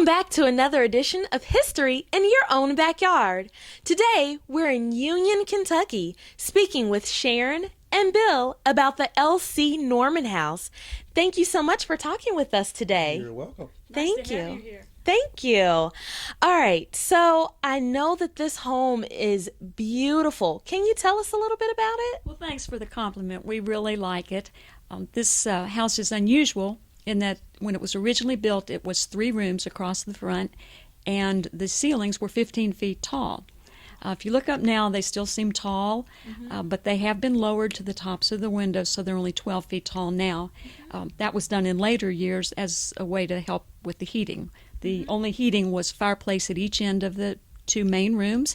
back to another edition of History in Your Own Backyard. Today, we're in Union, Kentucky, speaking with Sharon and Bill about the L.C. Norman House. Thank you so much for talking with us today. You're welcome. Thank Nice to you. have you here. Thank you. All right, so I know that this home is beautiful. Can you tell us a little bit about it? Well, thanks for the compliment. We really like it. This house is unusual in that when it was originally built, it was 3 rooms across the front, and the ceilings were 15 feet tall. If you look up now, they still seem tall, but they have been lowered to the tops of the windows, so they're only 12 feet tall now. That was done in later years as a way to help with the heating. The only heating was fireplace at each end of the 2 main rooms,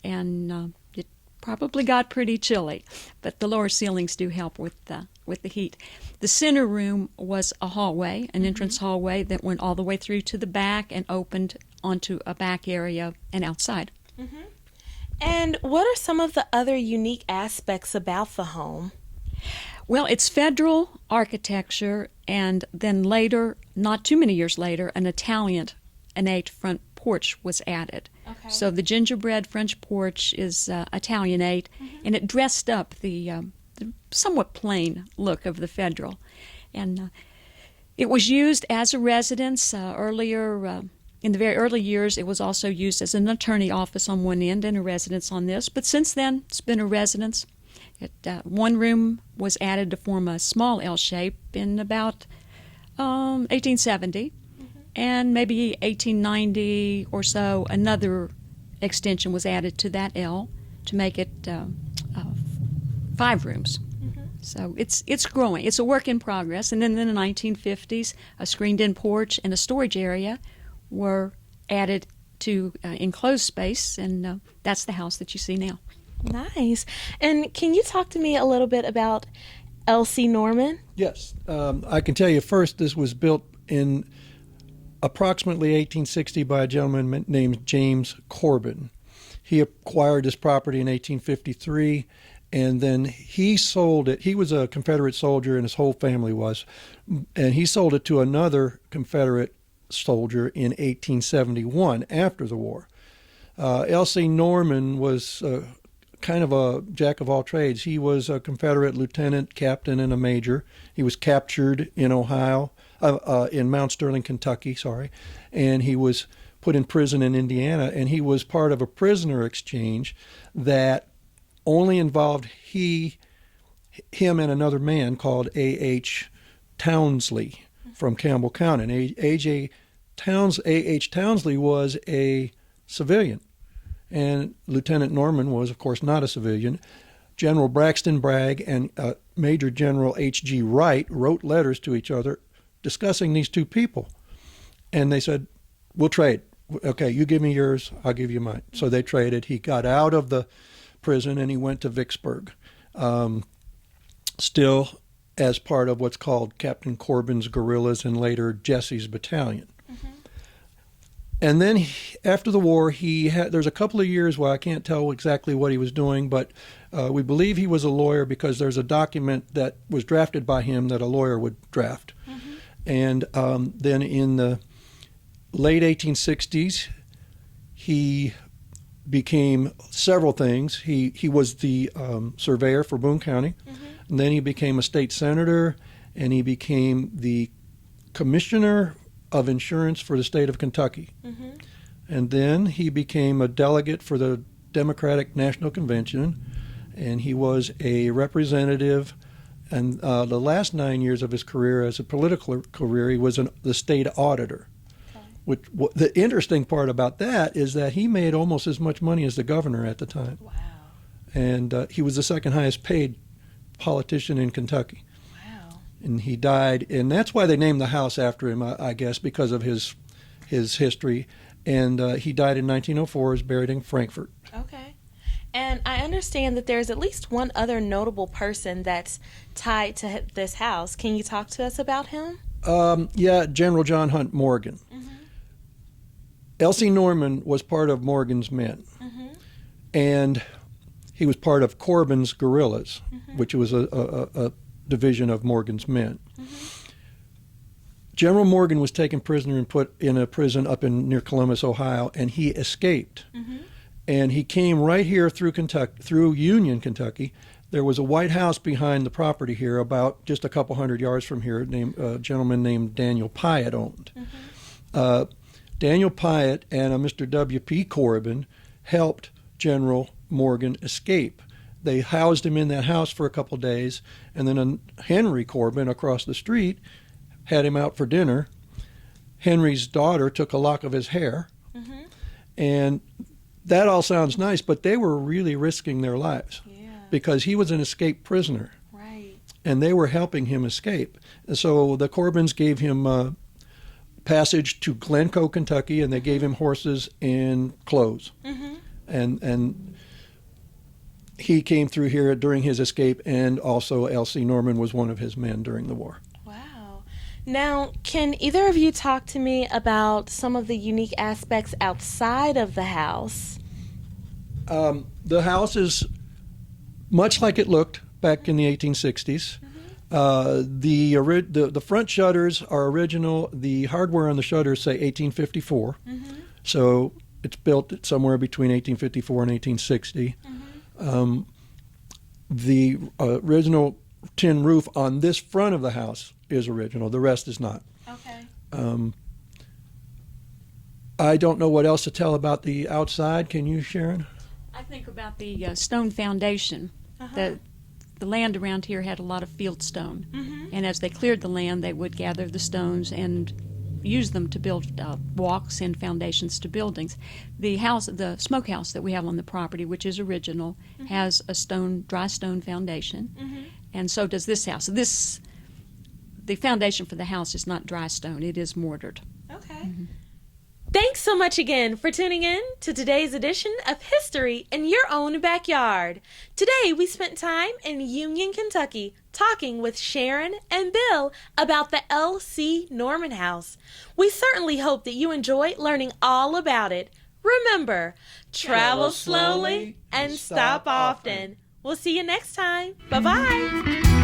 and it probably got pretty chilly, but the lower ceilings do help with the heat. The center room was a hallway, an entrance hallway that went all the way through to the back and opened onto a back area and outside. And what are some of the other unique aspects about the home? Well, it's federal architecture, and then later, not too many years later, an Italian innate front porch was added. Okay. So the gingerbread French porch is Italianate, and it dressed up the somewhat plain look of the federal. And it was used as a residence earlier. In the very early years, it was also used as an attorney office on one end and a residence on this. But since then, it's been a residence. One room was added to form a small L shape in about 1870. And maybe 1890 or so, another extension was added to that L to make it 5 rooms. So it's growing. It's a work in progress. And then in the 1950s, a screened-in porch and a storage area were added to enclosed space, and that's the house that you see now. Nice. And can you talk to me a little bit about L.C. Norman? Yes. I can tell you first, this was built in approximately 1860 by a gentleman named James Corbin. He acquired this property in 1853, and then he sold it. He was a Confederate soldier, and his whole family was, and he sold it to another Confederate soldier in 1871 after the war. L.C. Norman was kind of a jack of all trades. He was a Confederate lieutenant, captain, and a major. He was captured in in Mount Sterling, Kentucky, and he was put in prison in Indiana, and he was part of a prisoner exchange that only involved him and another man called A.H. Townsley from Campbell County. And A.H. Townsley was a civilian, and Lieutenant Norman was, of course, not a civilian. General Braxton Bragg and Major General H.G. Wright wrote letters to each other discussing these 2 people, and they said, "We'll trade. Okay, you give me yours, I'll give you mine." So they traded. He got out of the prison and he went to Vicksburg, still as part of what's called Captain Corbin's guerrillas and later Jesse's battalion. And then after the war, there's a couple of years where I can't tell exactly what he was doing, but we believe he was a lawyer because there's a document that was drafted by him that a lawyer would draft. And then in the late 1860s, he became several things. He was the surveyor for Boone County, and then he became a state senator, and he became the commissioner of insurance for the state of Kentucky. And then he became a delegate for the Democratic National Convention, and he was a representative. And the last 9 years of his career as a political career, he was the state auditor. The interesting part about that is that he made almost as much money as the governor at the time. Wow. And he was the second highest paid politician in Kentucky. Wow. And he died, and that's why they named the house after him, I guess, because of his history. And he died in 1904, is buried in Frankfort. Okay. And I understand that there's at least one other notable person that's tied to this house. Can you talk to us about him? Yeah, General John Hunt Morgan. L.C. Norman was part of Morgan's men, and he was part of Corbin's guerrillas, which was a division of Morgan's men. General Morgan was taken prisoner and put in a prison up in near Columbus, Ohio, and he escaped. And he came right here through Kentucky, through Union, Kentucky. There was a White House behind the property here, about just a couple hundred yards from here, a gentleman named Daniel Pyatt owned. Daniel Pyatt and a Mr. W.P. Corbin helped General Morgan escape. They housed him in that house for a couple days, and then Henry Corbin across the street had him out for dinner. Henry's daughter took a lock of his hair, and that all sounds nice, but they were really risking their lives because he was an escaped prisoner, and they were helping him escape. And so the Corbins gave him passage to Glencoe, Kentucky, and they gave him horses and clothes. And he came through here during his escape, and also L.C. Norman was one of his men during the war. Wow. Now, can either of you talk to me about some of the unique aspects outside of the house? The house is much like it looked back in the 1860s. The front shutters are original. The hardware on the shutters say 1854. So it's built somewhere between 1854 and 1860. The original tin roof on this front of the house is original. The rest is not. I don't know what else to tell about the outside. Can you, Sharon? I think about the stone foundation. The land around here had a lot of field stone, and as they cleared the land, they would gather the stones and use them to build walks and foundations to buildings. The house, the smokehouse that we have on the property, which is original, has a dry stone foundation, and so does this house. The foundation for the house is not dry stone; it is mortared. Thanks so much again for tuning in to today's edition of History in Your Own Backyard. Today we spent time in Union, Kentucky, talking with Sharon and Bill about the L.C. Norman House. We certainly hope that you enjoy learning all about it. Remember, travel slowly and stop often. We'll see you next time. Bye-bye.